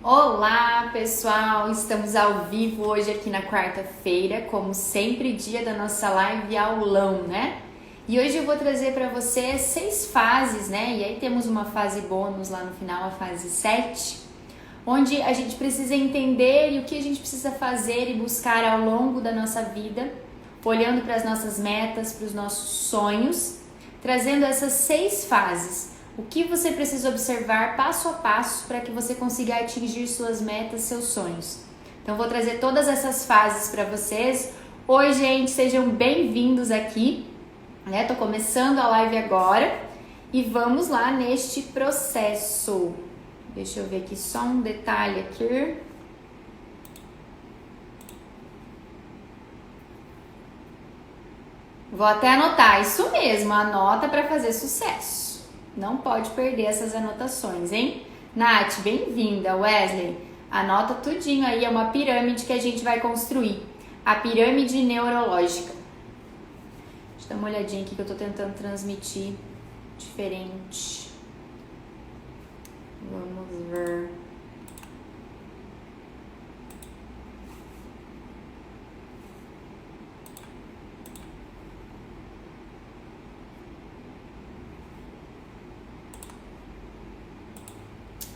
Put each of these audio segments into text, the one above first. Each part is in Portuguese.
Olá pessoal, estamos ao vivo hoje aqui na quarta-feira, como sempre, dia da nossa live aulão, né? E hoje eu vou trazer para vocês 6 fases, né? E aí temos uma fase bônus lá no final, a fase 7, onde a gente precisa entender e o que a gente precisa fazer e buscar ao longo da nossa vida, olhando para as nossas metas, para os nossos sonhos, trazendo essas 6 fases. O que você precisa observar passo a passo para que você consiga atingir suas metas, seus sonhos. Então, vou trazer todas essas fases para vocês. Oi, gente, sejam bem-vindos aqui. Tô começando a live agora e vamos lá neste processo. Deixa eu ver aqui só um detalhe aqui. Vou até anotar, isso mesmo, anota para fazer sucesso. Não pode perder essas anotações, hein? Nath, bem-vinda. Wesley, anota tudinho aí, é uma pirâmide que a gente vai construir. A pirâmide neurológica. Deixa eu dar uma olhadinha aqui que eu tô tentando transmitir diferente. Vamos ver.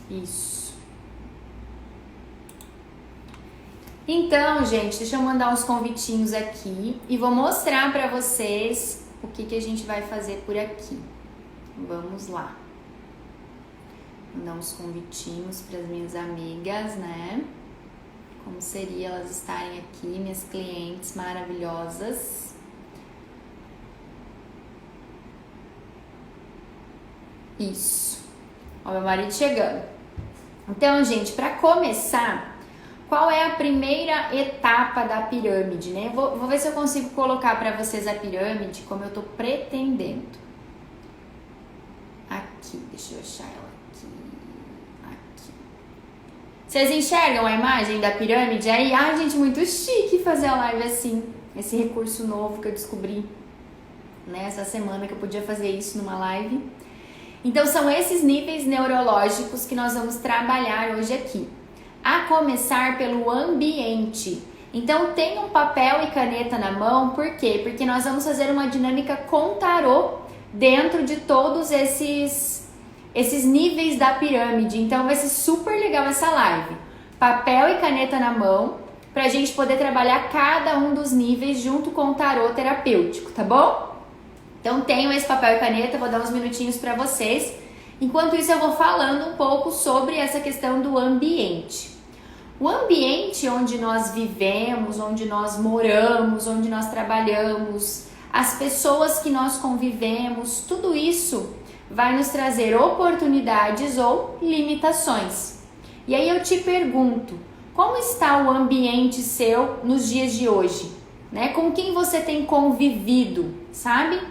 Isso. Então, gente, deixa eu mandar uns convitinhos aqui e vou mostrar pra vocês o que a gente vai fazer por aqui. Vamos lá. Mandar uns convitinhos para as minhas amigas, né? Como seria elas estarem aqui, minhas clientes maravilhosas. Isso. Ó, meu marido chegando. Então, gente, para começar, qual é a primeira etapa da pirâmide, né? Vou ver se eu consigo colocar para vocês a pirâmide como eu tô pretendendo. Aqui, deixa eu achar ela aqui. Vocês enxergam a imagem da pirâmide aí? Ai, gente, muito chique fazer a live assim. Esse recurso novo que eu descobri, né, essa semana que eu podia fazer isso numa live. Então, são esses níveis neurológicos que nós vamos trabalhar hoje aqui. A começar pelo ambiente. Então, tenha um papel e caneta na mão, por quê? Porque nós vamos fazer uma dinâmica com tarô dentro de todos esses níveis da pirâmide. Então, vai ser super legal essa live. Papel e caneta na mão, pra gente poder trabalhar cada um dos níveis junto com o tarô terapêutico, tá bom? Então, tenho esse papel e caneta, vou dar uns minutinhos para vocês. Enquanto isso, eu vou falando um pouco sobre essa questão do ambiente. O ambiente onde nós vivemos, onde nós moramos, onde nós trabalhamos, as pessoas que nós convivemos, tudo isso vai nos trazer oportunidades ou limitações. E aí eu te pergunto, como está o ambiente seu nos dias de hoje? Né? Com quem você tem convivido, sabe?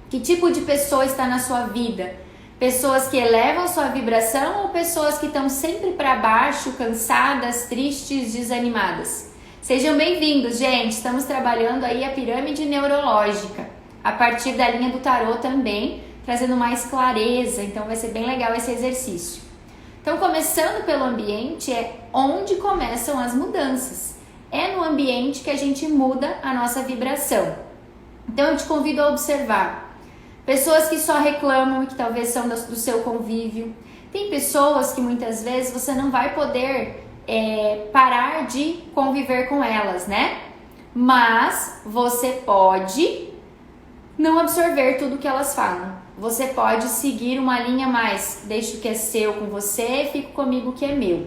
Que tipo de pessoa está na sua vida? Pessoas que elevam sua vibração ou pessoas que estão sempre para baixo, cansadas, tristes, desanimadas? Sejam bem-vindos, gente! Estamos trabalhando aí a pirâmide neurológica, a partir da linha do tarô também, trazendo mais clareza, então vai ser bem legal esse exercício. Então, começando pelo ambiente, é onde começam as mudanças. É no ambiente que a gente muda a nossa vibração. Então, eu te convido a observar pessoas que só reclamam e que talvez são do seu convívio. Tem pessoas que muitas vezes você não vai poder parar de conviver com elas, né? Mas você pode não absorver tudo que elas falam. Você pode seguir uma linha mais, deixa o que é seu com você, fico comigo o que é meu.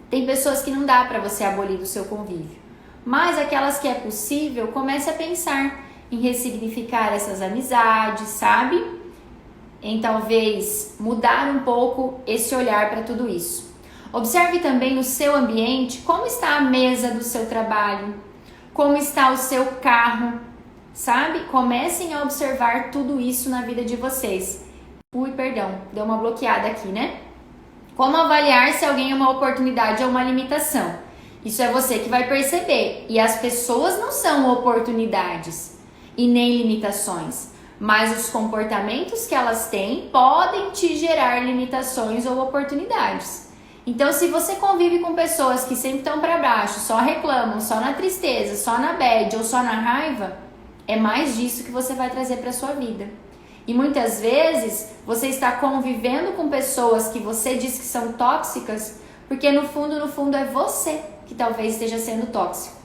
Tem pessoas que não dá para você abolir do seu convívio. Mas aquelas que é possível, comece a pensar em ressignificar essas amizades, sabe? Em talvez mudar um pouco esse olhar para tudo isso. Observe também no seu ambiente como está a mesa do seu trabalho, como está o seu carro, sabe? Comecem a observar tudo isso na vida de vocês. Deu uma bloqueada aqui, né? Como avaliar se alguém é uma oportunidade ou uma limitação? Isso é você que vai perceber. E as pessoas não são oportunidades e nem limitações, mas os comportamentos que elas têm podem te gerar limitações ou oportunidades. Então, se você convive com pessoas que sempre estão para baixo, só reclamam, só na tristeza, só na bad ou só na raiva, é mais disso que você vai trazer para sua vida. E muitas vezes você está convivendo com pessoas que você diz que são tóxicas, porque no fundo é você que talvez esteja sendo tóxico.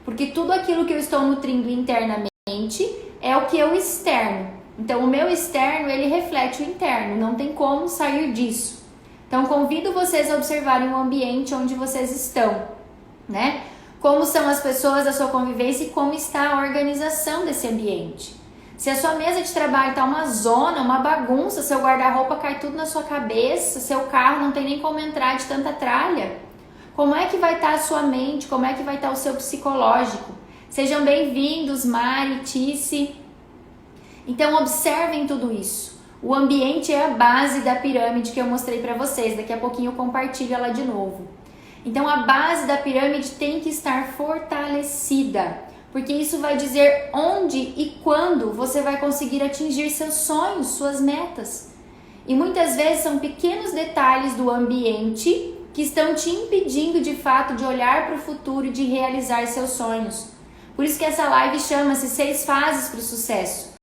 Porque tudo aquilo que eu estou nutrindo internamente é o que eu externo. Então o meu externo, ele reflete o interno, não tem como sair disso. Então convido vocês a observarem o ambiente onde vocês estão, né? Como são as pessoas da sua convivência e como está a organização desse ambiente. Se a sua mesa de trabalho está uma zona, uma bagunça, seu guarda-roupa cai tudo na sua cabeça, seu carro não tem nem como entrar de tanta tralha, como é que vai estar a sua mente, como é que vai estar o seu psicológico? Sejam bem-vindos, Mari, Tice. Então observem tudo isso. O ambiente é a base da pirâmide que eu mostrei para vocês. Daqui a pouquinho eu compartilho ela de novo. Então a base da pirâmide tem que estar fortalecida, porque isso vai dizer onde e quando você vai conseguir atingir seus sonhos, suas metas. E muitas vezes são pequenos detalhes do ambiente que estão te impedindo de fato de olhar para o futuro e de realizar seus sonhos. Por isso que essa live chama-se 6 fases para o sucesso.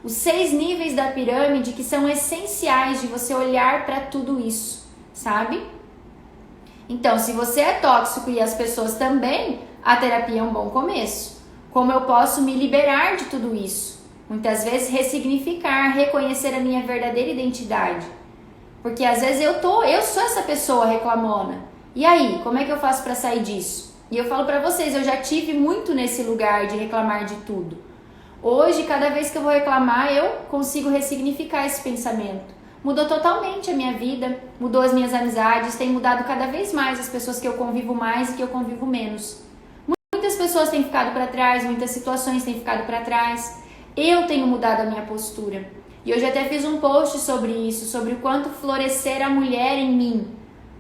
Os 6 níveis da pirâmide que são essenciais de você olhar para tudo isso, sabe? Então, se você é tóxico e as pessoas também, a terapia é um bom começo. Como eu posso me liberar de tudo isso? Muitas vezes ressignificar, reconhecer a minha verdadeira identidade. Porque às vezes eu sou essa pessoa reclamona. E aí, como é que eu faço para sair disso? E eu falo para vocês, eu já tive muito nesse lugar de reclamar de tudo. Hoje, cada vez que eu vou reclamar, eu consigo ressignificar esse pensamento. Mudou totalmente a minha vida, mudou as minhas amizades, tem mudado cada vez mais as pessoas que eu convivo mais e que eu convivo menos. Muitas pessoas têm ficado para trás, muitas situações têm ficado para trás. Eu tenho mudado a minha postura. E hoje até fiz um post sobre isso, sobre o quanto florescer a mulher em mim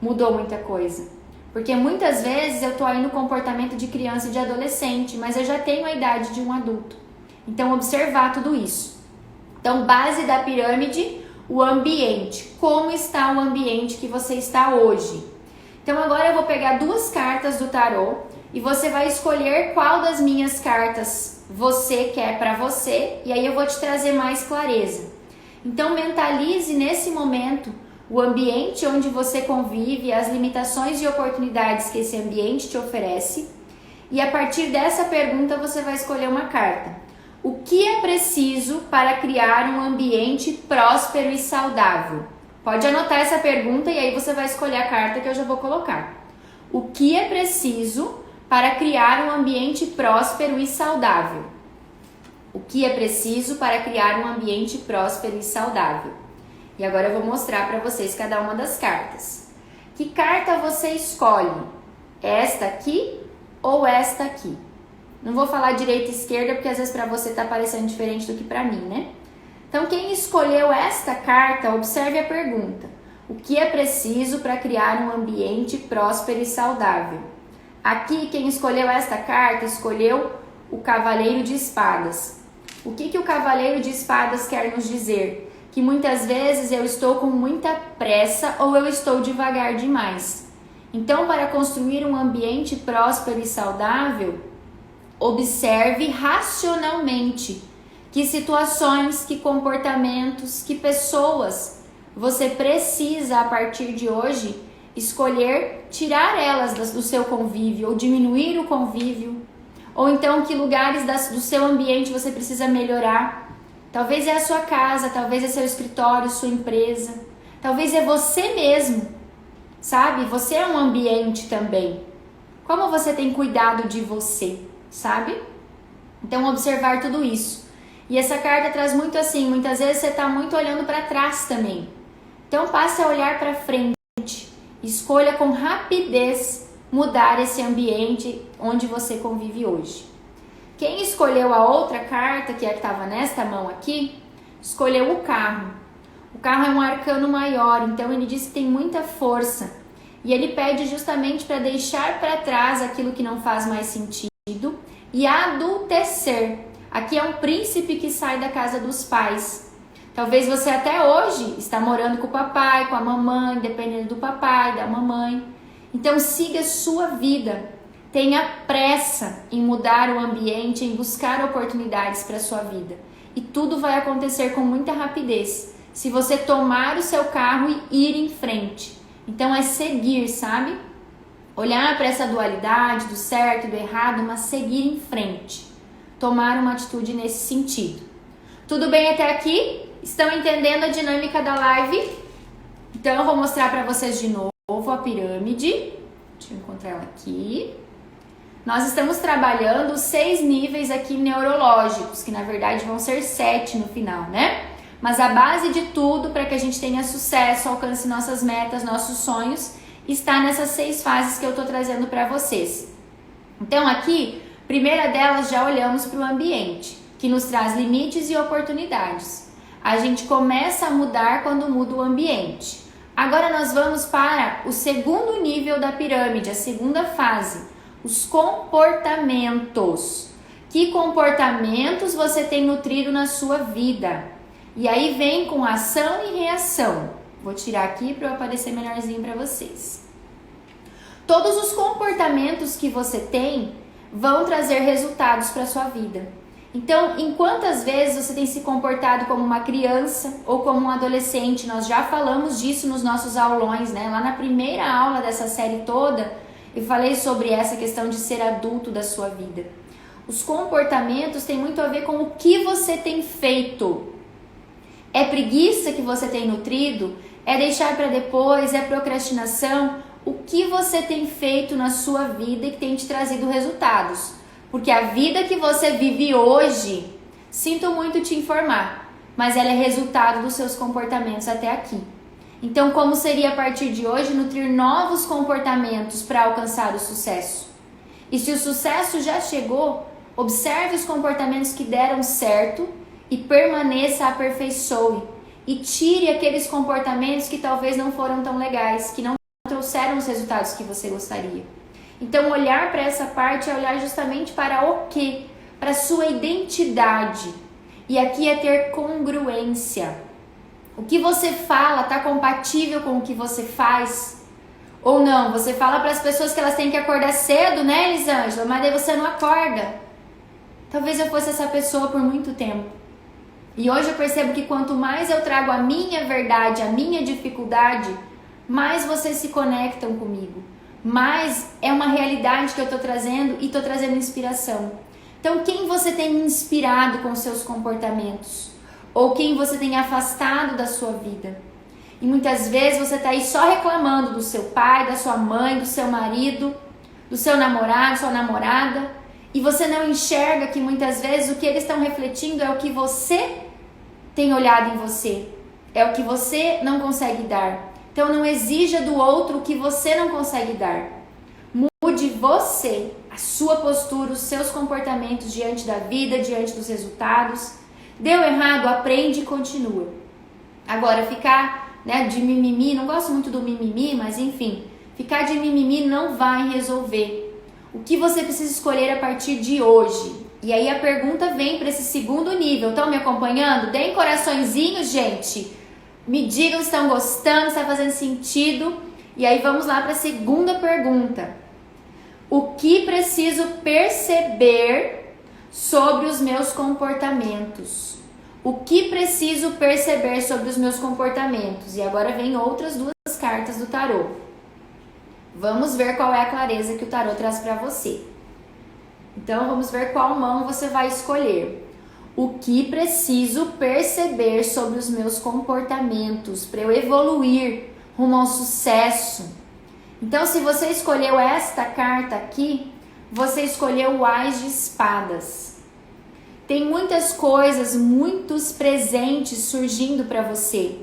mudou muita coisa. Porque muitas vezes eu tô aí no comportamento de criança e de adolescente, mas eu já tenho a idade de um adulto. Então, observar tudo isso. Então, base da pirâmide, o ambiente. Como está o ambiente que você está hoje? Então, agora eu vou pegar 2 cartas do tarô e você vai escolher qual das minhas cartas você quer para você, e aí eu vou te trazer mais clareza. Então, mentalize nesse momento o ambiente onde você convive, as limitações e oportunidades que esse ambiente te oferece, e a partir dessa pergunta você vai escolher uma carta. O que é preciso para criar um ambiente próspero e saudável? Pode anotar essa pergunta e aí você vai escolher a carta que eu já vou colocar. O que é preciso para criar um ambiente próspero e saudável? O que é preciso para criar um ambiente próspero e saudável? E agora eu vou mostrar para vocês cada uma das cartas. Que carta você escolhe? Esta aqui ou esta aqui? Não vou falar direita e esquerda, porque às vezes para você tá parecendo diferente do que para mim, né? Então, quem escolheu esta carta, observe a pergunta. O que é preciso para criar um ambiente próspero e saudável? Aqui, quem escolheu esta carta, escolheu o Cavaleiro de Espadas. O que o Cavaleiro de Espadas quer nos dizer? Que muitas vezes eu estou com muita pressa ou eu estou devagar demais. Então, para construir um ambiente próspero e saudável, observe racionalmente que situações, que comportamentos, que pessoas você precisa, a partir de hoje, escolher tirar elas do seu convívio ou diminuir o convívio, ou então que lugares do seu ambiente você precisa melhorar. Talvez é a sua casa, talvez é seu escritório, sua empresa, talvez é você mesmo, sabe? Você é um ambiente também. Como você tem cuidado de você? Sabe? Então, observar tudo isso. E essa carta traz muito assim, muitas vezes você está muito olhando para trás também. Então, passe a olhar para frente. Escolha com rapidez mudar esse ambiente onde você convive hoje. Quem escolheu a outra carta, que é a que estava nesta mão aqui, escolheu o carro. O carro é um arcano maior, então ele diz que tem muita força. E ele pede justamente para deixar para trás aquilo que não faz mais sentido e adultecer. Aqui é um príncipe que sai da casa dos pais. Talvez você até hoje está morando com o papai, com a mamãe, dependendo do papai, da mamãe. Então siga a sua vida. Tenha pressa em mudar o ambiente, em buscar oportunidades para a sua vida. E tudo vai acontecer com muita rapidez, se você tomar o seu carro e ir em frente. Então é seguir, sabe? Olhar para essa dualidade do certo e do errado, mas seguir em frente. Tomar uma atitude nesse sentido. Tudo bem até aqui? Estão entendendo a dinâmica da live? Então eu vou mostrar para vocês de novo a pirâmide. Deixa eu encontrar ela aqui. Nós estamos trabalhando 6 níveis aqui neurológicos, que na verdade vão ser 7 no final, né? Mas a base de tudo para que a gente tenha sucesso, alcance nossas metas, nossos sonhos, está nessas 6 fases que eu estou trazendo para vocês. Então aqui, primeira delas, já olhamos para o ambiente, que nos traz limites e oportunidades. A gente começa a mudar quando muda o ambiente. Agora nós vamos para o segundo nível da pirâmide, a segunda fase. Os comportamentos. Que comportamentos você tem nutrido na sua vida? E aí vem com ação e reação. Vou tirar aqui para eu aparecer melhorzinho para vocês. Todos os comportamentos que você tem vão trazer resultados para a sua vida. Então, em quantas vezes você tem se comportado como uma criança ou como um adolescente? Nós já falamos disso nos nossos aulões, né? Lá na primeira aula dessa série toda, eu falei sobre essa questão de ser adulto da sua vida. Os comportamentos têm muito a ver com o que você tem feito. É preguiça que você tem nutrido? É deixar para depois? É procrastinação? O que você tem feito na sua vida e que tem te trazido resultados? Porque a vida que você vive hoje, sinto muito te informar, mas ela é resultado dos seus comportamentos até aqui. Então, como seria a partir de hoje nutrir novos comportamentos para alcançar o sucesso? E se o sucesso já chegou, observe os comportamentos que deram certo e permaneça, aperfeiçoe. E tire aqueles comportamentos que talvez não foram tão legais, que não trouxeram os resultados que você gostaria. Então, olhar para essa parte é olhar justamente para o quê? Para a sua identidade. E aqui é ter congruência. O que você fala está compatível com o que você faz? Ou não? Você fala para as pessoas que elas têm que acordar cedo, né, Elisângela? Mas daí você não acorda. Talvez eu fosse essa pessoa por muito tempo. E hoje eu percebo que quanto mais eu trago a minha verdade, a minha dificuldade, mais vocês se conectam comigo. Mais é uma realidade que eu estou trazendo e estou trazendo inspiração. Então, quem você tem inspirado com seus comportamentos? Ou quem você tem afastado da sua vida? E muitas vezes você está aí só reclamando do seu pai, da sua mãe, do seu marido, do seu namorado, sua namorada, e você não enxerga que muitas vezes o que eles estão refletindo é o que você tem olhado em você, é o que você não consegue dar. Então não exija do outro o que você não consegue dar. Mude você, a sua postura, os seus comportamentos diante da vida, diante dos resultados. Deu errado, aprende e continua. Agora, ficar, de mimimi, não gosto muito do mimimi, mas enfim, ficar de mimimi não vai resolver. O que você precisa escolher a partir de hoje? E aí a pergunta vem para esse segundo nível. Estão me acompanhando? Deem coraçõezinhos, gente. Me digam se estão gostando, se está fazendo sentido. E aí vamos lá para a segunda pergunta. O que preciso perceber sobre os meus comportamentos? O que preciso perceber sobre os meus comportamentos? E agora vem outras 2 cartas do tarô. Vamos ver qual é a clareza que o tarô traz para você. Então vamos ver qual mão você vai escolher. O que preciso perceber sobre os meus comportamentos para eu evoluir rumo ao sucesso? Então, se você escolheu esta carta aqui, você escolheu o Ás de Espadas. Tem muitas coisas, muitos presentes surgindo para você.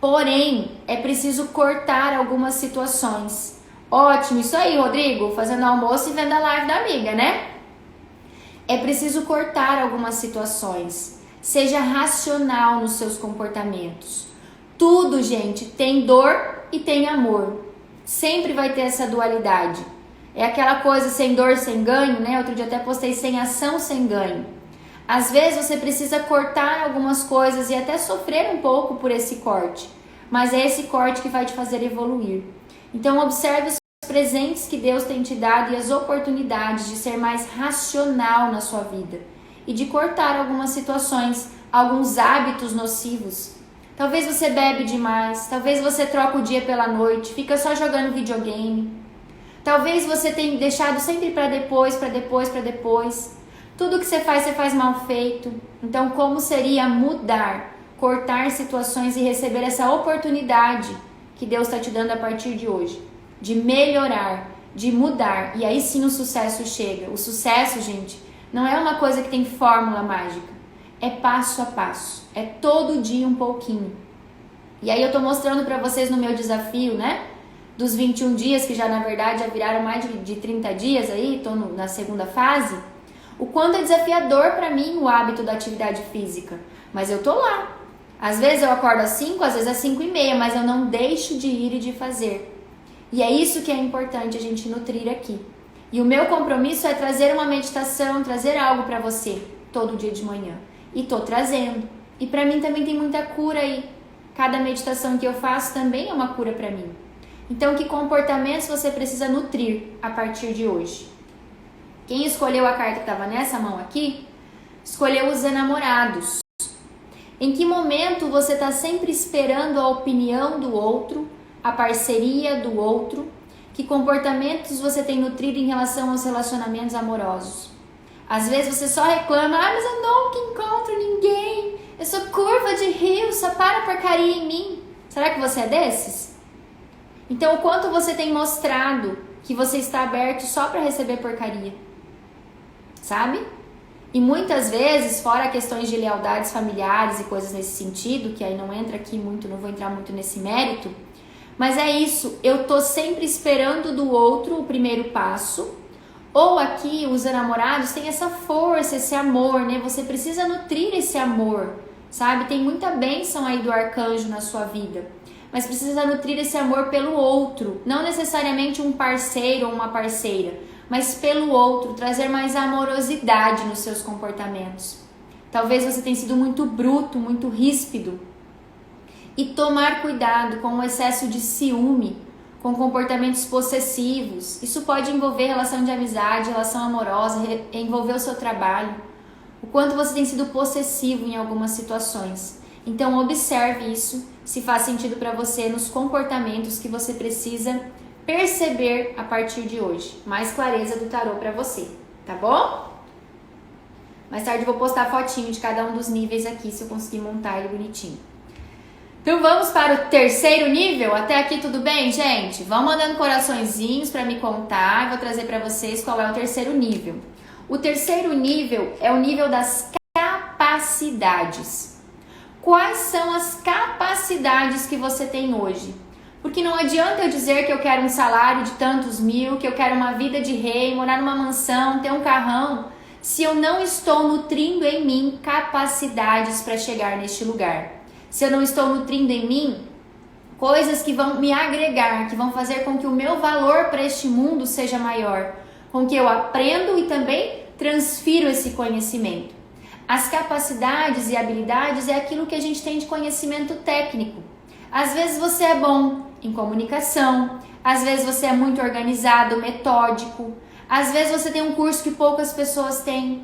Porém, é preciso cortar algumas situações. Ótimo, isso aí, Rodrigo, fazendo almoço e vendo a live da amiga, né? É preciso cortar algumas situações. Seja racional nos seus comportamentos. Tudo, gente, tem dor e tem amor. Sempre vai ter essa dualidade. É aquela coisa sem dor, sem ganho, né? Outro dia até postei sem ação, sem ganho. Às vezes você precisa cortar algumas coisas e até sofrer um pouco por esse corte, mas é esse corte que vai te fazer evoluir. Então observe os presentes que Deus tem te dado e as oportunidades de ser mais racional na sua vida e de cortar algumas situações, alguns hábitos nocivos. Talvez você bebe demais, talvez você troca o dia pela noite, fica só jogando videogame. Talvez você tenha deixado sempre para depois, para depois, para depois. Tudo que você faz mal feito. Então, como seria mudar, cortar situações e receber essa oportunidade que Deus está te dando a partir de hoje? De melhorar, de mudar. E aí sim o sucesso chega. O sucesso, gente, não é uma coisa que tem fórmula mágica. É passo a passo. É todo dia um pouquinho. E aí eu tô mostrando para vocês no meu desafio, né? Dos 21 dias, que já na verdade já viraram mais de 30 dias aí, tô na segunda fase. O quanto é desafiador para mim o hábito da atividade física. Mas eu tô lá. Às vezes eu acordo às 5, às vezes às 5:30, mas eu não deixo de ir e de fazer. E é isso que é importante a gente nutrir aqui. E o meu compromisso é trazer uma meditação, trazer algo para você todo dia de manhã. E tô trazendo. E para mim também tem muita cura aí. Cada meditação que eu faço também é uma cura para mim. Então, que comportamentos você precisa nutrir a partir de hoje? Quem escolheu a carta que estava nessa mão aqui, escolheu os enamorados. Em que momento você está sempre esperando a opinião do outro, a parceria do outro? Que comportamentos você tem nutrido em relação aos relacionamentos amorosos? Às vezes você só reclama, mas eu nunca encontro ninguém, eu sou curva de rio, só para porcaria em mim. Será que você é desses? Então, o quanto você tem mostrado que você está aberto só para receber porcaria? Sabe? E muitas vezes, fora questões de lealdades familiares e coisas nesse sentido, que aí não entra aqui muito, não vou entrar muito nesse mérito, mas é isso, eu tô sempre esperando do outro o primeiro passo, ou aqui os enamorados têm essa força, esse amor, né? Você precisa nutrir esse amor, sabe? Tem muita bênção aí do arcanjo na sua vida, mas precisa nutrir esse amor pelo outro, não necessariamente um parceiro ou uma parceira, mas pelo outro, trazer mais amorosidade nos seus comportamentos. Talvez você tenha sido muito bruto, muito ríspido, e tomar cuidado com o excesso de ciúme, com comportamentos possessivos. Isso pode envolver relação de amizade, relação amorosa, envolver o seu trabalho, o quanto você tem sido possessivo em algumas situações. Então observe isso, se faz sentido para você nos comportamentos que você precisa perceber a partir de hoje. Mais clareza do tarô para você, tá bom? Mais tarde eu vou postar fotinho de cada um dos níveis aqui, se eu conseguir montar ele bonitinho. Então vamos para o terceiro nível? Até aqui tudo bem, gente? Vão mandando coraçõezinhos para me contar. Eu vou trazer para vocês qual é o terceiro nível. O terceiro nível é o nível das capacidades. Quais são as capacidades que você tem hoje? Porque não adianta eu dizer que eu quero um salário de tantos mil, que eu quero uma vida de rei, morar numa mansão, ter um carrão, se eu não estou nutrindo em mim capacidades para chegar neste lugar. Se eu não estou nutrindo em mim coisas que vão me agregar, que vão fazer com que o meu valor para este mundo seja maior, com que eu aprendo e também transfiro esse conhecimento. As capacidades e habilidades é aquilo que a gente tem de conhecimento técnico. Às vezes você é bom em comunicação, às vezes você é muito organizado, metódico, às vezes você tem um curso que poucas pessoas têm.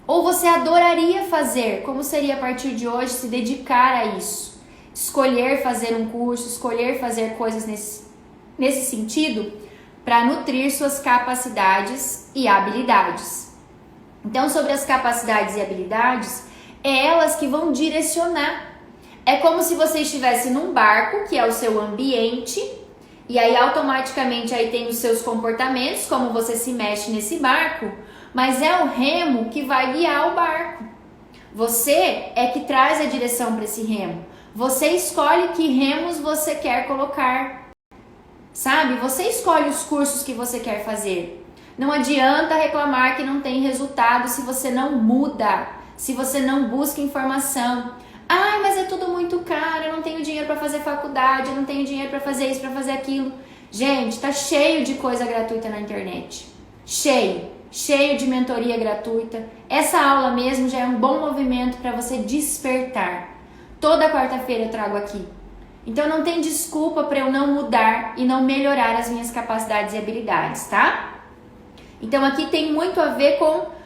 Ou você adoraria fazer, como seria a partir de hoje se dedicar a isso? Escolher fazer um curso, escolher fazer coisas nesse sentido para nutrir suas capacidades e habilidades. Então, sobre as capacidades e habilidades, é elas que vão direcionar. É como se você estivesse num barco, que é o seu ambiente, e aí automaticamente aí tem os seus comportamentos, como você se mexe nesse barco, mas é o remo que vai guiar o barco. Você é que traz a direção para esse remo. Você escolhe que remos você quer colocar. Sabe? Você escolhe os cursos que você quer fazer. Não adianta reclamar que não tem resultado se você não muda, se você não busca informação. Ai, mas é tudo muito caro, eu não tenho dinheiro para fazer faculdade, eu não tenho dinheiro para fazer isso, para fazer aquilo. Gente, tá cheio de coisa gratuita na internet. Cheio. cheio de mentoria gratuita. Essa aula mesmo já é um bom movimento para você despertar. Toda quarta-feira eu trago aqui. Então não tem desculpa para eu não mudar e não melhorar as minhas capacidades e habilidades, tá? Então aqui tem muito a ver com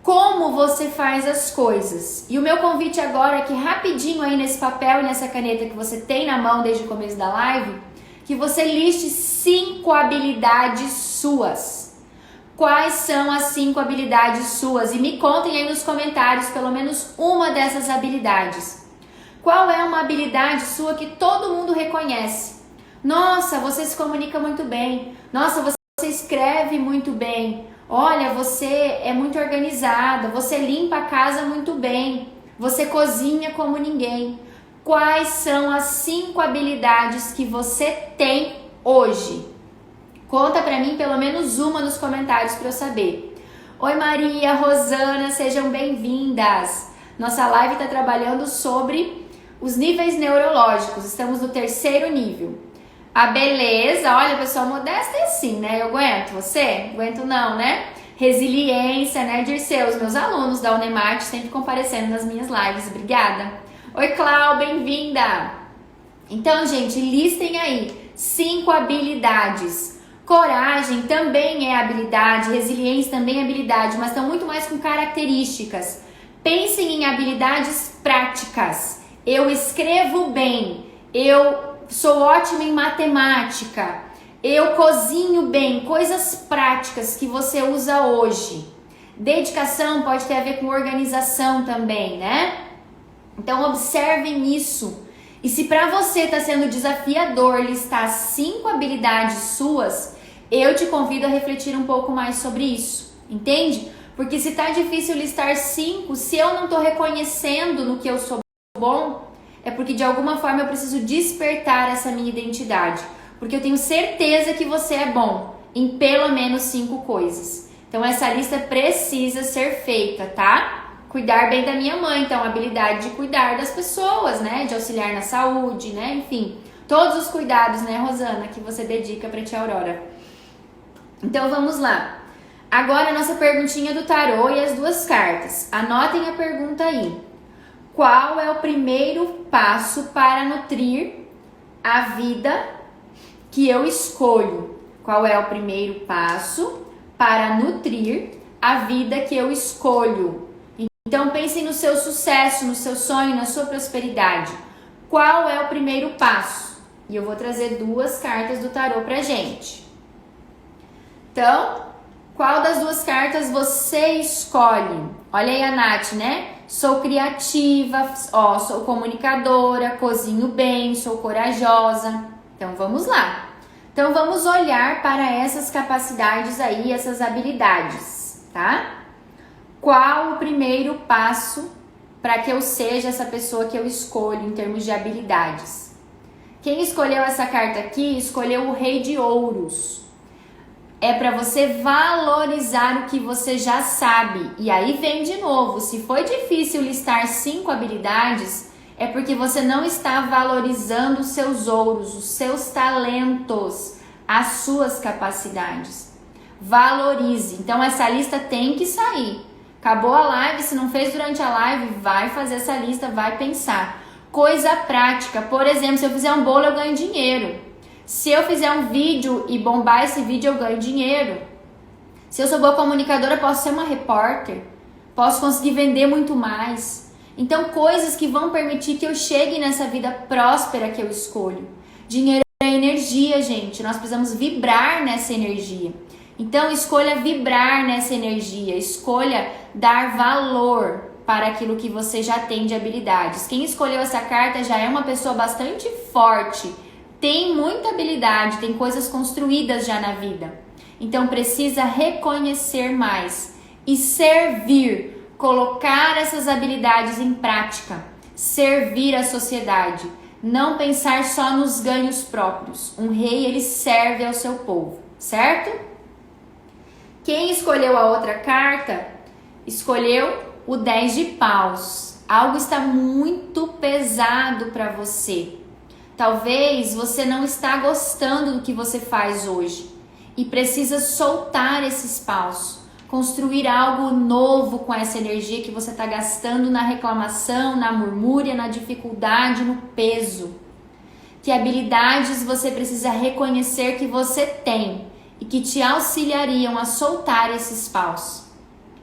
como você faz as coisas. E o meu convite agora é que rapidinho aí nesse papel e nessa caneta que você tem na mão desde o começo da live, que você liste 5 habilidades suas. Quais são as 5 habilidades suas? E me contem aí nos comentários pelo menos uma dessas habilidades. Qual é uma habilidade sua que todo mundo reconhece? Nossa, você se comunica muito bem. Nossa, você escreve muito bem. Olha, você é muito organizada. Você limpa a casa muito bem. Você cozinha como ninguém. Quais são as 5 habilidades que você tem hoje? Conta pra mim pelo menos uma nos comentários para eu saber. Oi Maria, Rosana, sejam bem-vindas. Nossa live está trabalhando sobre os níveis neurológicos, estamos no 3º nível. A beleza, olha, pessoal, modesta é assim, né? Eu aguento, você? Aguento não, né? Resiliência, né, Dirceu? Os meus alunos da Unemate sempre comparecendo nas minhas lives, obrigada. Oi, Clau, bem-vinda! Então, gente, listem aí 5 habilidades. Coragem também é habilidade, resiliência também é habilidade, mas estão muito mais com características. Pensem em habilidades práticas. Eu escrevo bem, eu sou ótima em matemática, eu cozinho bem, coisas práticas que você usa hoje. Dedicação pode ter a ver com organização também, né? Então observem isso. E se para você está sendo desafiador listar 5 habilidades suas, eu te convido a refletir um pouco mais sobre isso, entende? Porque se tá difícil listar 5, se eu não estou reconhecendo no que eu sou bom, é porque de alguma forma eu preciso despertar essa minha identidade. Porque eu tenho certeza que você é bom em pelo menos 5 coisas. Então essa lista precisa ser feita, tá? Cuidar bem da minha mãe, então a habilidade de cuidar das pessoas, né? De auxiliar na saúde, né? Enfim, todos os cuidados, né, Rosana, que você dedica pra tia Aurora. Então vamos lá. Agora a nossa perguntinha do tarô e as 2 cartas. Anotem a pergunta aí. Qual é o primeiro passo para nutrir a vida que eu escolho? Qual é o primeiro passo para nutrir a vida que eu escolho? Então pensem no seu sucesso, no seu sonho, na sua prosperidade. Qual é o primeiro passo? E eu vou trazer 2 cartas do tarô pra gente. Então, qual das 2 cartas você escolhe? Olha aí a Nath, né? Sou criativa, ó, sou comunicadora, cozinho bem, sou corajosa. Então vamos lá. Então vamos olhar para essas capacidades aí, essas habilidades, tá? Qual o primeiro passo para que eu seja essa pessoa que eu escolho em termos de habilidades? Quem escolheu essa carta aqui, escolheu o Rei de Ouros. É para você valorizar o que você já sabe. E aí vem de novo, se foi difícil listar 5 habilidades, é porque você não está valorizando os seus ouros, os seus talentos, as suas capacidades. Valorize. Então essa lista tem que sair. Acabou a live, se não fez durante a live, vai fazer essa lista, vai pensar. Coisa prática, por exemplo, se eu fizer um bolo eu ganho dinheiro. Se eu fizer um vídeo e bombar esse vídeo, eu ganho dinheiro. Se eu sou boa comunicadora, posso ser uma repórter. Posso conseguir vender muito mais. Então, coisas que vão permitir que eu chegue nessa vida próspera que eu escolho. Dinheiro é energia, gente. Nós precisamos vibrar nessa energia. Então, escolha vibrar nessa energia. Escolha dar valor para aquilo que você já tem de habilidades. Quem escolheu essa carta já é uma pessoa bastante forte. Tem muita habilidade, tem coisas construídas já na vida. Então precisa reconhecer mais e servir, colocar essas habilidades em prática, servir a sociedade, não pensar só nos ganhos próprios. Um rei, ele serve ao seu povo, certo? Quem escolheu a outra carta, escolheu o 10 de paus. Algo está muito pesado para você. Talvez você não está gostando do que você faz hoje e precisa soltar esses paus. construir algo novo com essa energia que você está gastando na reclamação, na murmúria, na dificuldade, no peso. Que habilidades você precisa reconhecer que você tem e que te auxiliariam a soltar esses paus.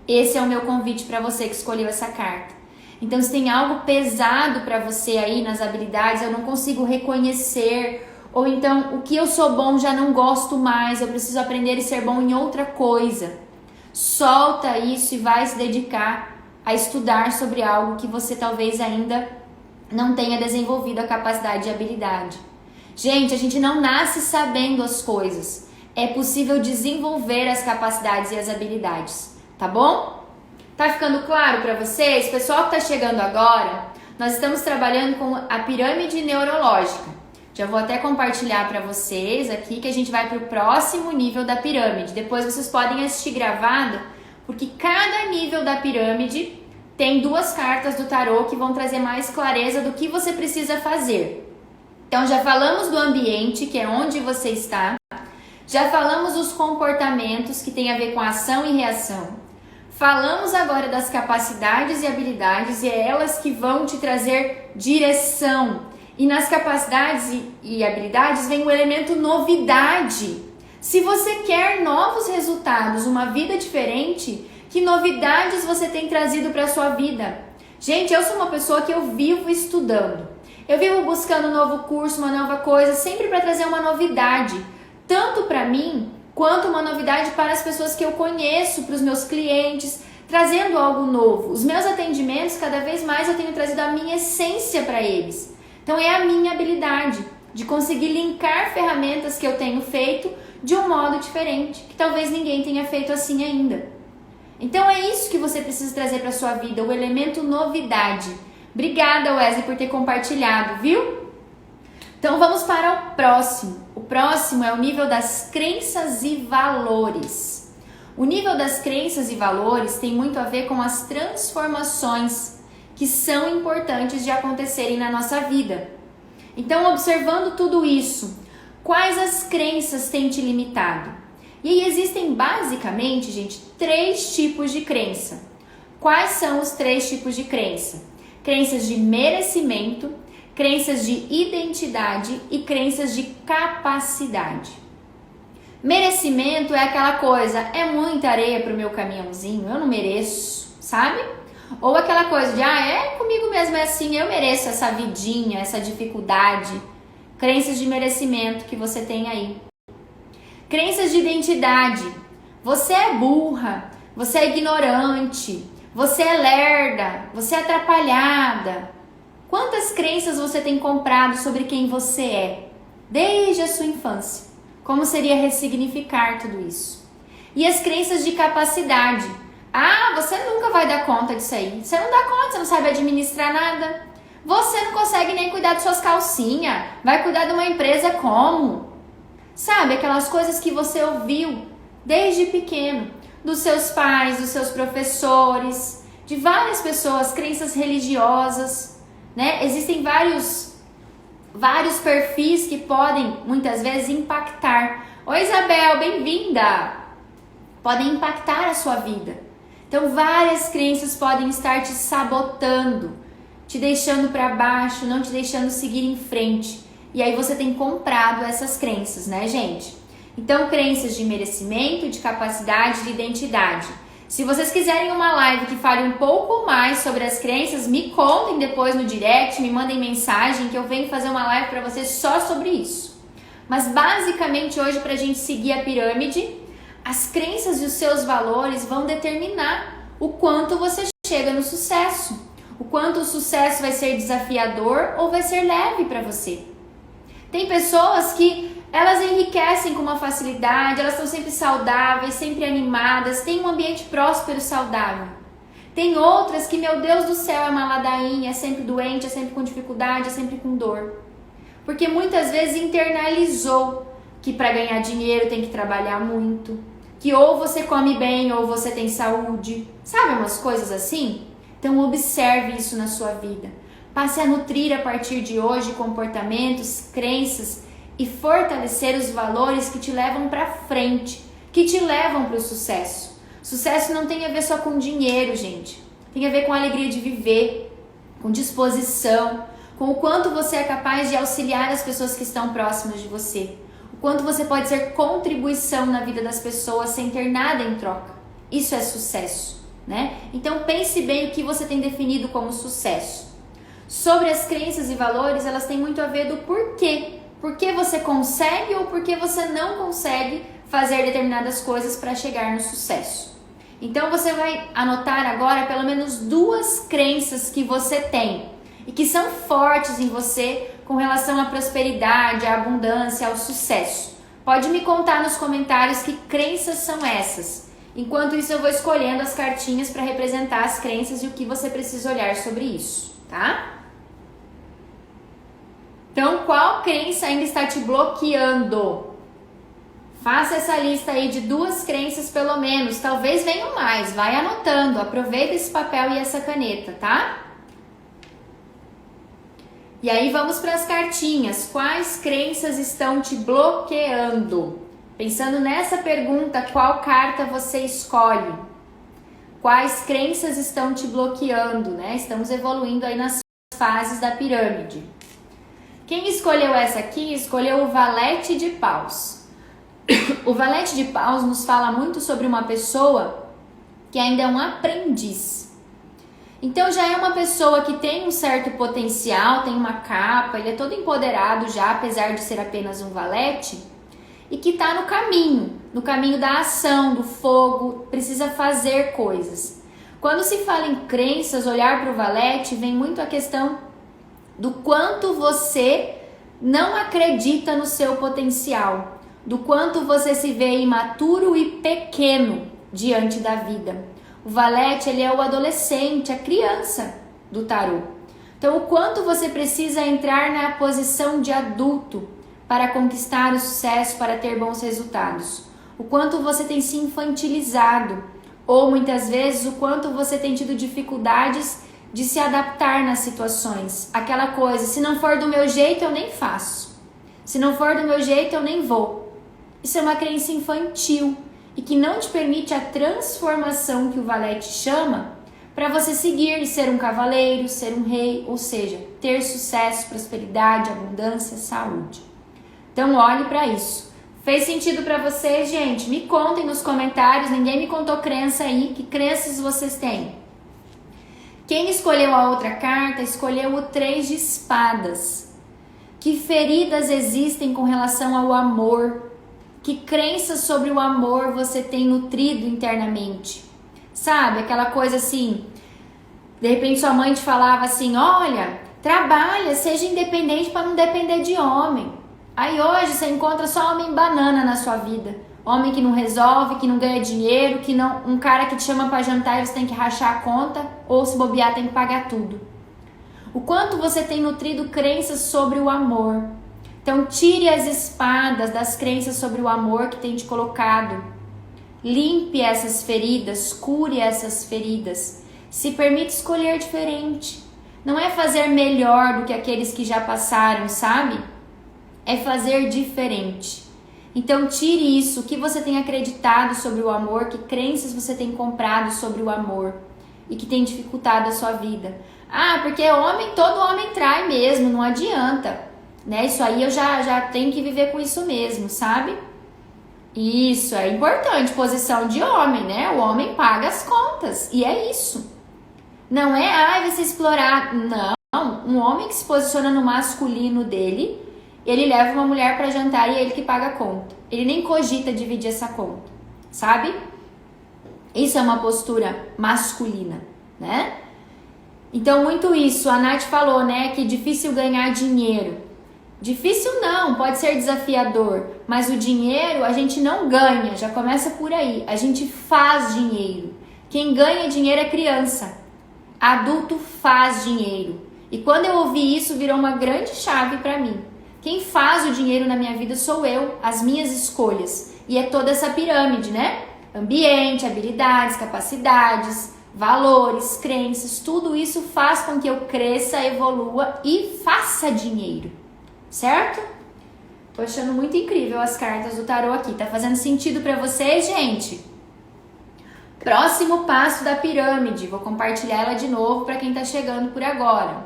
Esse é o meu convite para você que escolheu essa carta. Então, se tem algo pesado para você aí nas habilidades, eu não consigo reconhecer, ou então o que eu sou bom já não gosto mais, eu preciso aprender e ser bom em outra coisa. Solta isso e vai se dedicar a estudar sobre algo que você talvez ainda não tenha desenvolvido a capacidade e habilidade. Gente, a gente não nasce sabendo as coisas. É possível desenvolver as capacidades e as habilidades, tá bom? Tá ficando claro para vocês? Pessoal que tá chegando agora, nós estamos trabalhando com a pirâmide neurológica. Já vou até compartilhar para vocês aqui que a gente vai para o próximo nível da pirâmide. Depois vocês podem assistir gravado, porque cada nível da pirâmide tem 2 cartas do tarô que vão trazer mais clareza do que você precisa fazer. Então já falamos do ambiente, que é onde você está. Já falamos dos comportamentos, que tem a ver com ação e reação. Falamos agora das capacidades e habilidades, e é elas que vão te trazer direção. E nas capacidades e habilidades vem o elemento novidade. Se você quer novos resultados, uma vida diferente, que novidades você tem trazido para a sua vida? Gente, eu sou uma pessoa que eu vivo estudando. Eu vivo buscando um novo curso, uma nova coisa, sempre para trazer uma novidade. Tanto para mim, quanto uma novidade para as pessoas que eu conheço, para os meus clientes, trazendo algo novo. Os meus atendimentos, cada vez mais eu tenho trazido a minha essência para eles. Então é a minha habilidade de conseguir linkar ferramentas que eu tenho feito de um modo diferente, que talvez ninguém tenha feito assim ainda. Então é isso que você precisa trazer para a sua vida, o elemento novidade. Obrigada, Wesley, por ter compartilhado, viu? Então vamos para o próximo. O próximo é o nível das crenças e valores. O nível das crenças e valores tem muito a ver com as transformações que são importantes de acontecerem na nossa vida. Então, observando tudo isso, quais as crenças têm te limitado? E aí existem basicamente, gente, 3 tipos de crença. Quais são os 3 tipos de crença? Crenças de merecimento, crenças de identidade e crenças de capacidade. Merecimento é aquela coisa, é muita areia pro meu caminhãozinho, eu não mereço, sabe? Ou aquela coisa de, é comigo mesmo, é assim, eu mereço essa vidinha, essa dificuldade. Crenças de merecimento que você tem aí. Crenças de identidade. Você é burra, você é ignorante, você é lerda, você é atrapalhada. Quantas crenças você tem comprado sobre quem você é, desde a sua infância? Como seria ressignificar tudo isso? E as crenças de capacidade. Você nunca vai dar conta disso aí. Você não dá conta, você não sabe administrar nada. Você não consegue nem cuidar de suas calcinhas. Vai cuidar de uma empresa como? Sabe, aquelas coisas que você ouviu desde pequeno. Dos seus pais, dos seus professores, de várias pessoas, crenças religiosas, né? Existem vários perfis que podem, muitas vezes, impactar. Oi, Isabel, bem-vinda! Podem impactar a sua vida. Então, várias crenças podem estar te sabotando, te deixando para baixo, não te deixando seguir em frente. E aí você tem comprado essas crenças, né, gente? Então, crenças de merecimento, de capacidade, de identidade. Se vocês quiserem uma live que fale um pouco mais sobre as crenças, me contem depois no direct, me mandem mensagem que eu venho fazer uma live para vocês só sobre isso. Mas, basicamente, hoje, para a gente seguir a pirâmide, as crenças e os seus valores vão determinar o quanto você chega no sucesso. O quanto o sucesso vai ser desafiador ou vai ser leve para você. Tem pessoas que elas enriquecem com uma facilidade, elas estão sempre saudáveis, sempre animadas, têm um ambiente próspero e saudável. Tem outras que, meu Deus do céu, é uma ladainha, é sempre doente, é sempre com dificuldade, é sempre com dor. Porque muitas vezes internalizou que para ganhar dinheiro tem que trabalhar muito, que ou você come bem ou você tem saúde, sabe umas coisas assim? Então observe isso na sua vida. Passe a nutrir a partir de hoje comportamentos, crenças e fortalecer os valores que te levam para frente, que te levam para o sucesso. Sucesso não tem a ver só com dinheiro, gente. Tem a ver com a alegria de viver, com disposição, com o quanto você é capaz de auxiliar as pessoas que estão próximas de você. O quanto você pode ser contribuição na vida das pessoas sem ter nada em troca. Isso é sucesso, né? Então pense bem o que você tem definido como sucesso. Sobre as crenças e valores, elas têm muito a ver do porquê. Por que você consegue ou por que você não consegue fazer determinadas coisas para chegar no sucesso. Então você vai anotar agora pelo menos 2 crenças que você tem e que são fortes em você com relação à prosperidade, à abundância, ao sucesso. Pode me contar nos comentários que crenças são essas. Enquanto isso eu vou escolhendo as cartinhas para representar as crenças e o que você precisa olhar sobre isso, tá? Então, qual crença ainda está te bloqueando? Faça essa lista aí de 2 crenças pelo menos, talvez venham mais, vai anotando, aproveita esse papel e essa caneta, tá? E aí vamos para as cartinhas, quais crenças estão te bloqueando? Pensando nessa pergunta, qual carta você escolhe? Quais crenças estão te bloqueando, né? Estamos evoluindo aí nas fases da pirâmide. Quem escolheu essa aqui, escolheu o Valete de Paus. O Valete de Paus nos fala muito sobre uma pessoa que ainda é um aprendiz. Então já é uma pessoa que tem um certo potencial, tem uma capa, ele é todo empoderado já, apesar de ser apenas um valete, e que está no caminho da ação, do fogo, precisa fazer coisas. Quando se fala em crenças, olhar para o valete, vem muito a questão do quanto você não acredita no seu potencial, do quanto você se vê imaturo e pequeno diante da vida. O valete, ele é o adolescente, a criança do tarô. Então, o quanto você precisa entrar na posição de adulto para conquistar o sucesso, para ter bons resultados. O quanto você tem se infantilizado, ou muitas vezes o quanto você tem tido dificuldades de se adaptar nas situações. Aquela coisa, se não for do meu jeito, eu nem faço. Se não for do meu jeito, eu nem vou. Isso é uma crença infantil e que não te permite a transformação que o valete chama para você seguir e ser um cavaleiro, ser um rei, ou seja, ter sucesso, prosperidade, abundância, saúde. Então olhe para isso. Fez sentido para vocês, gente? Me contem nos comentários, ninguém me contou crença aí, que crenças vocês têm? Quem escolheu a outra carta, escolheu o 3 de espadas. Que feridas existem com relação ao amor? Que crenças sobre o amor você tem nutrido internamente? Sabe, aquela coisa assim, de repente sua mãe te falava assim, olha, trabalha, seja independente para não depender de homem. Aí hoje você encontra só homem banana na sua vida. Homem que não resolve, que não ganha dinheiro, que não, um cara que te chama para jantar e você tem que rachar a conta, ou se bobear tem que pagar tudo. O quanto você tem nutrido crenças sobre o amor. Então tire as espadas das crenças sobre o amor que tem te colocado. Limpe essas feridas, cure essas feridas. Se permite escolher diferente. Não é fazer melhor do que aqueles que já passaram, sabe? É fazer diferente. Então tire isso, o que você tem acreditado sobre o amor, que crenças você tem comprado sobre o amor e que tem dificultado a sua vida. Ah, porque todo homem trai mesmo, não adianta. Né? Isso aí eu já tenho que viver com isso mesmo, sabe? Isso, é importante, posição de homem, né? O homem paga as contas, e é isso. Não é, vai ser explorado. Não, um homem que se posiciona no masculino dele, ele leva uma mulher para jantar e é ele que paga a conta. Ele nem cogita dividir essa conta, sabe? Isso é uma postura masculina, né? Então, muito isso. A Nath falou, né, que é difícil ganhar dinheiro. Difícil não, pode ser desafiador, mas o dinheiro a gente não ganha, já começa por aí. A gente faz dinheiro. Quem ganha dinheiro é criança. Adulto faz dinheiro. E quando eu ouvi isso, virou uma grande chave para mim. Quem faz o dinheiro na minha vida sou eu, as minhas escolhas. E é toda essa pirâmide, né? Ambiente, habilidades, capacidades, valores, crenças, tudo isso faz com que eu cresça, evolua e faça dinheiro. Certo? Tô achando muito incrível as cartas do tarô aqui. Tá fazendo sentido pra vocês, gente? Próximo passo da pirâmide, vou compartilhar ela de novo para quem está chegando por agora.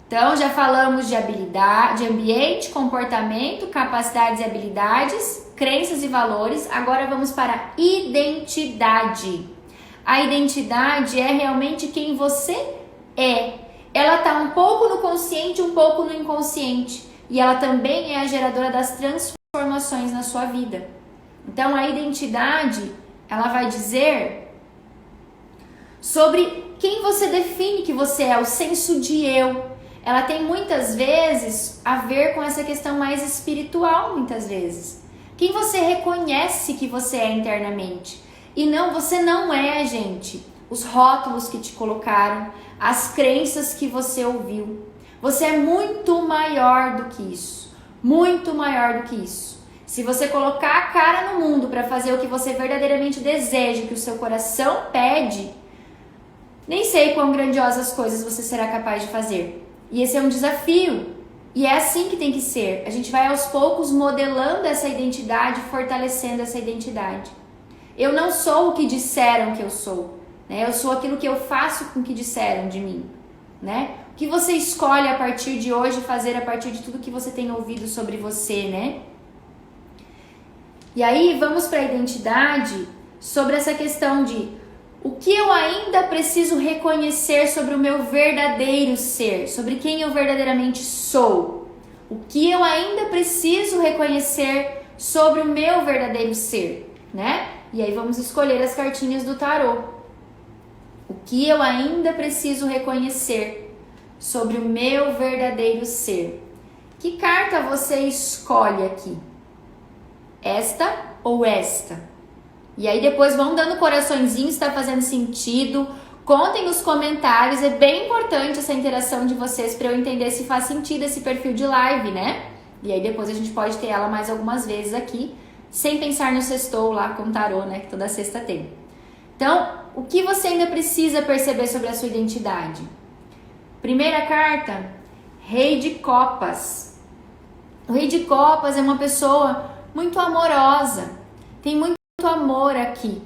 Então, já falamos de habilidade, de ambiente, comportamento, capacidades e habilidades, crenças e valores. Agora vamos para a identidade. A identidade é realmente quem você é. Ela está um pouco no consciente, um pouco no inconsciente. E ela também é a geradora das transformações na sua vida. Então, a identidade, ela vai dizer sobre quem você define que você é, o senso de eu. Ela tem muitas vezes a ver com essa questão mais espiritual, muitas vezes. Quem você reconhece que você é internamente. E não, você não é, gente, os rótulos que te colocaram, as crenças que você ouviu. Você é muito maior do que isso. Muito maior do que isso. Se você colocar a cara no mundo para fazer o que você verdadeiramente deseja, que o seu coração pede, nem sei quão grandiosas coisas você será capaz de fazer. E esse é um desafio. E é assim que tem que ser. A gente vai aos poucos modelando essa identidade, fortalecendo essa identidade. Eu não sou o que disseram que eu sou, né? Eu sou aquilo que eu faço com o que disseram de mim, né? O que você escolhe a partir de hoje fazer a partir de tudo que você tem ouvido sobre você, né? E aí vamos para a identidade sobre essa questão de o que eu ainda preciso reconhecer sobre o meu verdadeiro ser, sobre quem eu verdadeiramente sou. O que eu ainda preciso reconhecer sobre o meu verdadeiro ser, né? E aí vamos escolher as cartinhas do tarô. O que eu ainda preciso reconhecer sobre o meu verdadeiro ser. Que carta você escolhe aqui? Esta ou esta? E aí depois vão dando coraçõezinho se está fazendo sentido. Contem nos comentários, é bem importante essa interação de vocês para eu entender se faz sentido esse perfil de live, né? E aí depois a gente pode ter ela mais algumas vezes aqui, sem pensar no sextou lá com tarô, né? Que toda sexta tem. Então, o que você ainda precisa perceber sobre a sua identidade? Primeira carta, Rei de Copas. O Rei de Copas é uma pessoa muito amorosa, tem muito amor aqui.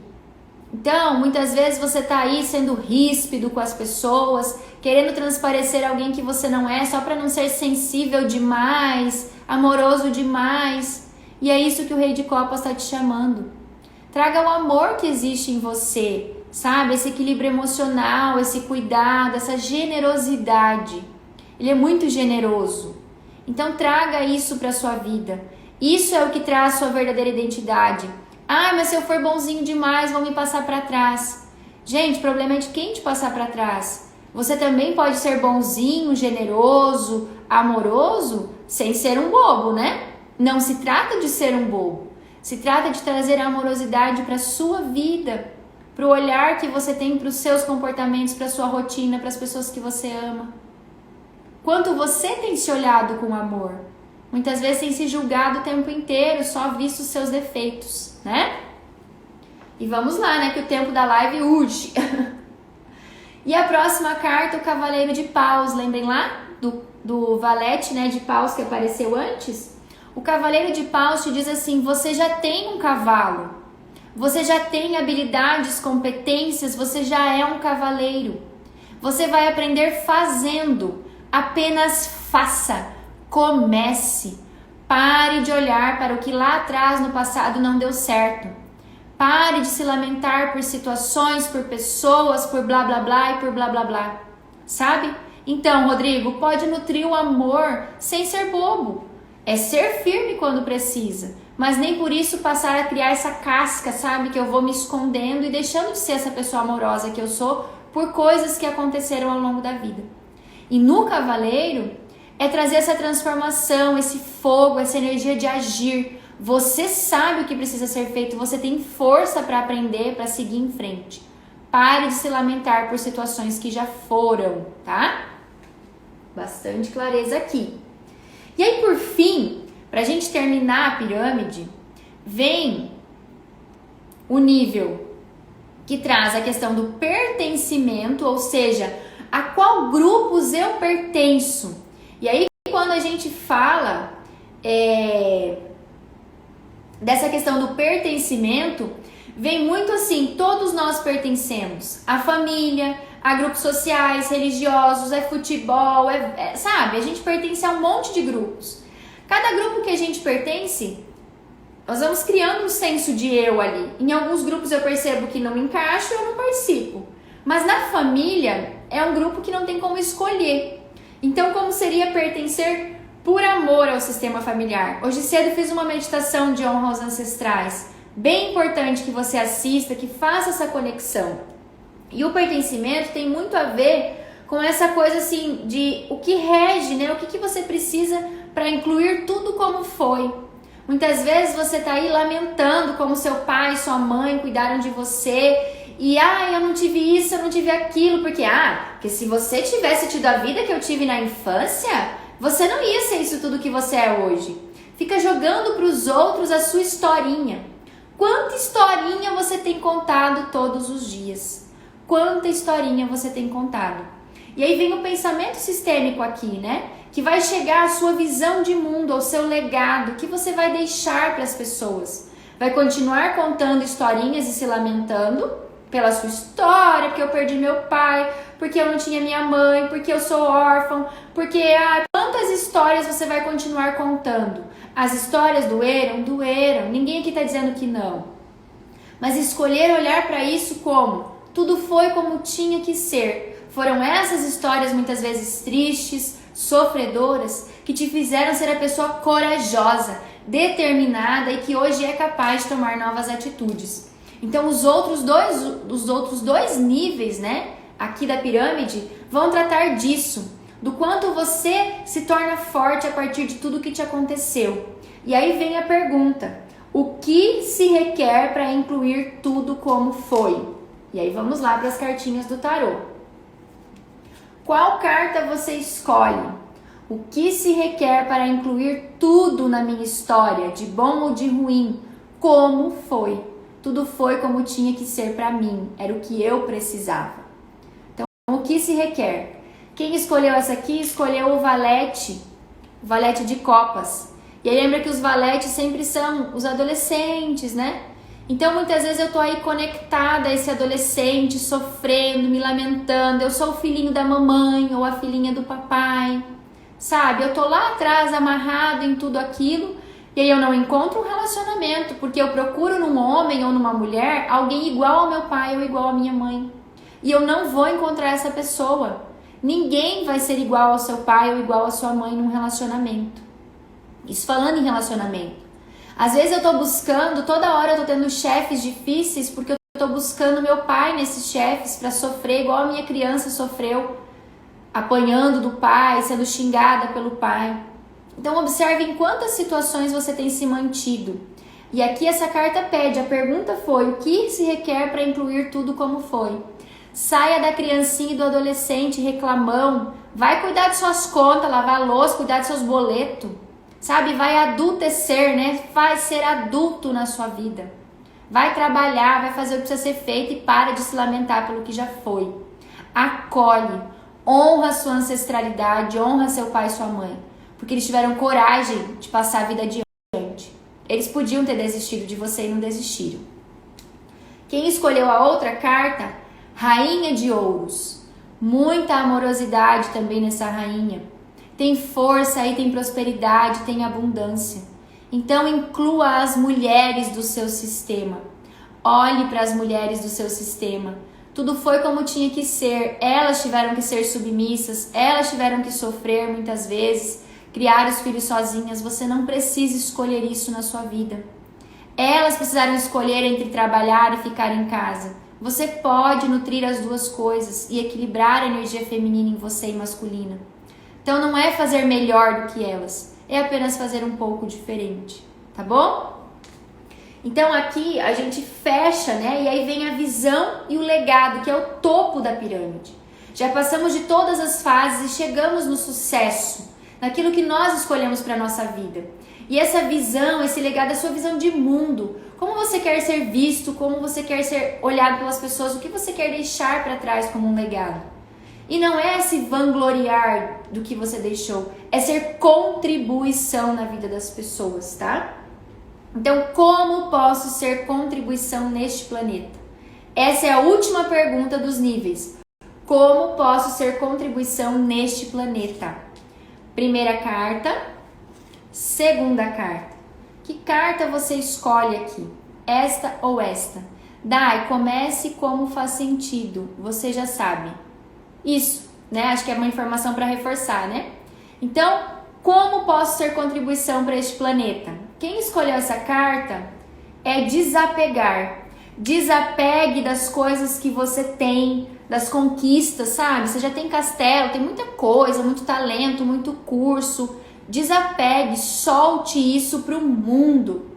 Então, muitas vezes você tá aí sendo ríspido com as pessoas, querendo transparecer alguém que você não é, só para não ser sensível demais, amoroso demais. E é isso que o Rei de Copas está te chamando. Traga o amor que existe em você, sabe? Esse equilíbrio emocional, esse cuidado, essa generosidade. Ele é muito generoso. Então, traga isso para sua vida. Isso é o que traz sua verdadeira identidade. Ah, mas se eu for bonzinho demais, vão me passar para trás. Gente, o problema é de quem te passar para trás. Você também pode ser bonzinho, generoso, amoroso, sem ser um bobo, né? Não se trata de ser um bobo. Se trata de trazer a amorosidade para a sua vida, para o olhar que você tem para os seus comportamentos, para a sua rotina, para as pessoas que você ama. Quanto você tem se olhado com amor? Muitas vezes tem se julgado o tempo inteiro, só visto os seus defeitos, né? E vamos lá, né? Que o tempo da live urge. E a próxima carta, o Cavaleiro de Paus. Lembrem lá do valete, né, de paus que apareceu antes? O Cavaleiro de Paus te diz assim, você já tem um cavalo. Você já tem habilidades, competências, você já é um cavaleiro. Você vai aprender fazendo. Apenas faça. Comece. Pare de olhar para o que lá atrás no passado não deu certo. Pare de se lamentar por situações, por pessoas, por blá blá blá e por blá blá blá. Sabe? Então, Rodrigo, pode nutrir o amor sem ser bobo. É ser firme quando precisa, mas nem por isso passar a criar essa casca, sabe? Que eu vou me escondendo e deixando de ser essa pessoa amorosa que eu sou por coisas que aconteceram ao longo da vida. E no Cavaleiro é trazer essa transformação, esse fogo, essa energia de agir. Você sabe o que precisa ser feito, você tem força para aprender, para seguir em frente. Pare de se lamentar por situações que já foram, tá? Bastante clareza aqui. E aí, por fim, para a gente terminar a pirâmide, vem o nível que traz a questão do pertencimento, ou seja, a qual grupos eu pertenço. E aí, quando a gente fala dessa questão do pertencimento, vem muito assim, todos nós pertencemos à família, a grupos sociais, religiosos, é futebol, sabe? A gente pertence a um monte de grupos. Cada grupo que a gente pertence, nós vamos criando um senso de eu ali. Em alguns grupos eu percebo que não me encaixo, eu não participo. Mas na família, é um grupo que não tem como escolher. Então, como seria pertencer por amor ao sistema familiar? Hoje cedo fiz uma meditação de honra aos ancestrais. Bem importante que você assista, que faça essa conexão. E o pertencimento tem muito a ver com essa coisa assim de o que rege, né? O que você precisa para incluir tudo como foi. Muitas vezes você está aí lamentando como seu pai e sua mãe cuidaram de você e eu não tive isso, eu não tive aquilo, porque se você tivesse tido a vida que eu tive na infância, você não ia ser isso tudo que você é hoje. Fica jogando para os outros a sua historinha. Quanta historinha você tem contado todos os dias? Quanta historinha você tem contado? E aí vem o pensamento sistêmico aqui, né? Que vai chegar a sua visão de mundo, ao seu legado, que você vai deixar para as pessoas. Vai continuar contando historinhas e se lamentando pela sua história, porque eu perdi meu pai, porque eu não tinha minha mãe, porque eu sou órfão, porque quantas histórias você vai continuar contando? As histórias doeram? Doeram. Ninguém aqui está dizendo que não. Mas escolher olhar para isso como? Tudo foi como tinha que ser. Foram essas histórias muitas vezes tristes, sofredoras, que te fizeram ser a pessoa corajosa, determinada e que hoje é capaz de tomar novas atitudes. Então os outros dois níveis, né, aqui da pirâmide, vão tratar disso, do quanto você se torna forte a partir de tudo que te aconteceu. E aí vem a pergunta: o que se requer para incluir tudo como foi? E aí vamos lá para as cartinhas do tarô. Qual carta você escolhe? O que se requer para incluir tudo na minha história, de bom ou de ruim? Como foi? Tudo foi como tinha que ser para mim, era o que eu precisava. Então, o que se requer? Quem escolheu essa aqui, escolheu o valete de copas. E aí lembra que os valetes sempre são os adolescentes, né? Então, muitas vezes eu tô aí conectada a esse adolescente, sofrendo, me lamentando. Eu sou o filhinho da mamãe ou a filhinha do papai, sabe? Eu tô lá atrás, amarrado em tudo aquilo. E aí eu não encontro um relacionamento, porque eu procuro num homem ou numa mulher alguém igual ao meu pai ou igual à minha mãe. E eu não vou encontrar essa pessoa. Ninguém vai ser igual ao seu pai ou igual à sua mãe num relacionamento. Isso falando em relacionamento. Às vezes eu tô buscando, toda hora eu tô tendo chefes difíceis porque eu tô buscando meu pai nesses chefes para sofrer igual a minha criança sofreu, apanhando do pai, sendo xingada pelo pai. Então observe em quantas situações você tem se mantido. E aqui essa carta pede, a pergunta foi: o que se requer para incluir tudo como foi? Saia da criancinha e do adolescente reclamão, vai cuidar de suas contas, lavar louça, cuidar de seus boletos, sabe? Vai adultecer, né? Faz ser adulto na sua vida. Vai trabalhar, vai fazer o que precisa ser feito e para de se lamentar pelo que já foi. Acolhe, honra sua ancestralidade, honra seu pai e sua mãe. Porque eles tiveram coragem de passar a vida adiante. Eles podiam ter desistido de você e não desistiram. Quem escolheu a outra carta? Rainha de Ouros. Muita amorosidade também nessa rainha. Tem força aí, tem prosperidade, tem abundância. Então inclua as mulheres do seu sistema. Olhe para as mulheres do seu sistema. Tudo foi como tinha que ser. Elas tiveram que ser submissas, elas tiveram que sofrer muitas vezes. Criar os filhos sozinhas, você não precisa escolher isso na sua vida. Elas precisaram escolher entre trabalhar e ficar em casa. Você pode nutrir as duas coisas e equilibrar a energia feminina em você e masculina. Então não é fazer melhor do que elas, é apenas fazer um pouco diferente, tá bom? Então aqui a gente fecha, né? E aí vem a visão e o legado, que é o topo da pirâmide. Já passamos de todas as fases e chegamos no sucesso, naquilo que nós escolhemos para a nossa vida. E essa visão, esse legado é a sua visão de mundo. Como você quer ser visto, como você quer ser olhado pelas pessoas, o que você quer deixar para trás como um legado. E não é se vangloriar do que você deixou, é ser contribuição na vida das pessoas, tá? Então, como posso ser contribuição neste planeta? Essa é a última pergunta dos níveis. Como posso ser contribuição neste planeta? Primeira carta, segunda carta. Que carta você escolhe aqui? Esta ou esta? Dai, comece como faz sentido. Você já sabe. Isso, né? Acho que é uma informação para reforçar, né? Então, como posso ser contribuição para este planeta? Quem escolheu essa carta é desapegar. Desapegue das coisas que você tem, das conquistas, sabe? Você já tem castelo, tem muita coisa, muito talento, muito curso. Desapegue, solte isso para o mundo,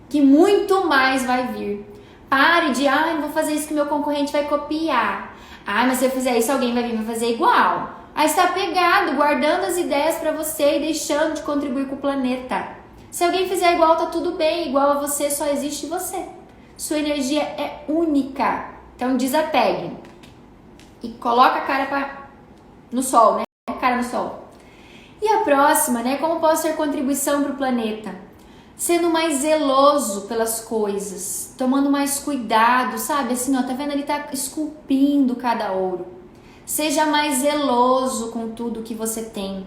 que muito mais vai vir. Pare de, não vou fazer isso que meu concorrente vai copiar. Mas se eu fizer isso, alguém vai vir vai fazer igual. Aí está pegado, guardando as ideias para você e deixando de contribuir com o planeta. Se alguém fizer igual, tá tudo bem. Igual a você, só existe você. Sua energia é única. Então desapegue. E coloca a cara no sol, né? Cara no sol. E a próxima, né? Como posso ser contribuição para o planeta? Sendo mais zeloso pelas coisas. Tomando mais cuidado, sabe? Assim, ó, tá vendo? Ele tá esculpindo cada ouro. Seja mais zeloso com tudo que você tem.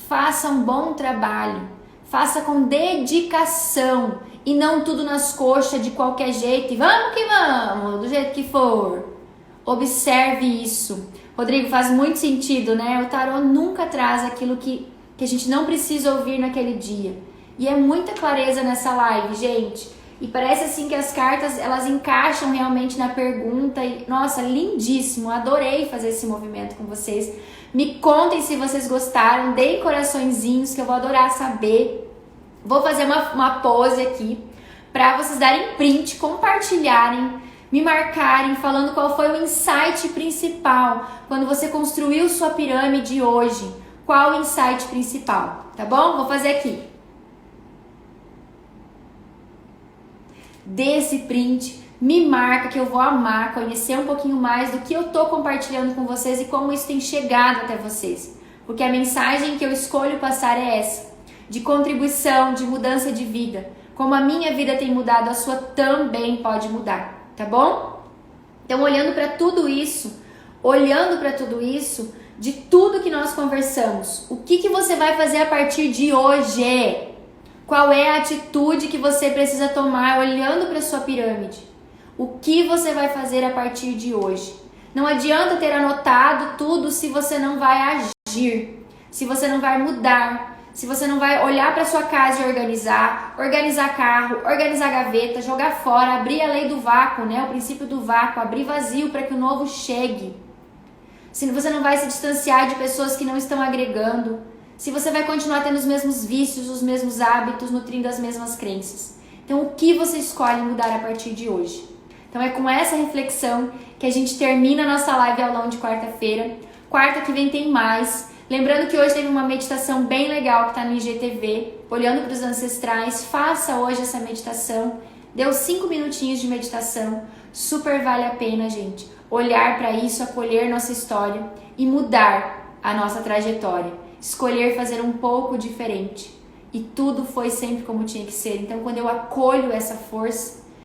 Faça um bom trabalho. Faça com dedicação e não tudo nas coxas de qualquer jeito. E vamos que vamos, do jeito que for. Observe isso. Rodrigo, faz muito sentido, né? O tarô nunca traz aquilo que a gente não precisa ouvir naquele dia. E é muita clareza nessa live, gente. E parece assim que as cartas, elas encaixam realmente na pergunta. E, nossa, lindíssimo. Adorei fazer esse movimento com vocês. Me contem se vocês gostaram. Deem coraçõezinhos que eu vou adorar saber. Vou fazer uma pose aqui para vocês darem print, compartilharem, me marcarem, falando qual foi o insight principal quando você construiu sua pirâmide hoje. Qual o insight principal, tá bom? Vou fazer aqui. Dê esse print, me marca que eu vou amar conhecer um pouquinho mais do que eu tô compartilhando com vocês e como isso tem chegado até vocês. Porque a mensagem que eu escolho passar é essa, de contribuição, de mudança de vida. Como a minha vida tem mudado, a sua também pode mudar, tá bom? Então, olhando para tudo isso, de tudo que nós conversamos, o que você vai fazer a partir de hoje? Qual é a atitude que você precisa tomar olhando para sua pirâmide? O que você vai fazer a partir de hoje? Não adianta ter anotado tudo se você não vai agir, se você não vai mudar, se você não vai olhar para sua casa e organizar carro, organizar gaveta, jogar fora, abrir a lei do vácuo, né? O princípio do vácuo, abrir vazio para que o novo chegue. Se você não vai se distanciar de pessoas que não estão agregando, se você vai continuar tendo os mesmos vícios, os mesmos hábitos, nutrindo as mesmas crenças. Então, o que você escolhe mudar a partir de hoje? Então, é com essa reflexão que a gente termina a nossa live aulão de quarta-feira. Quarta que vem tem mais. Lembrando que hoje teve uma meditação bem legal que está no IGTV, olhando para os ancestrais. Faça hoje essa meditação. Deu 5 minutinhos de meditação. Super vale a pena, gente. Olhar para isso, acolher nossa história e mudar a nossa trajetória. Escolher fazer um pouco diferente. E tudo foi sempre como tinha que ser. Então, quando eu acolho essa força,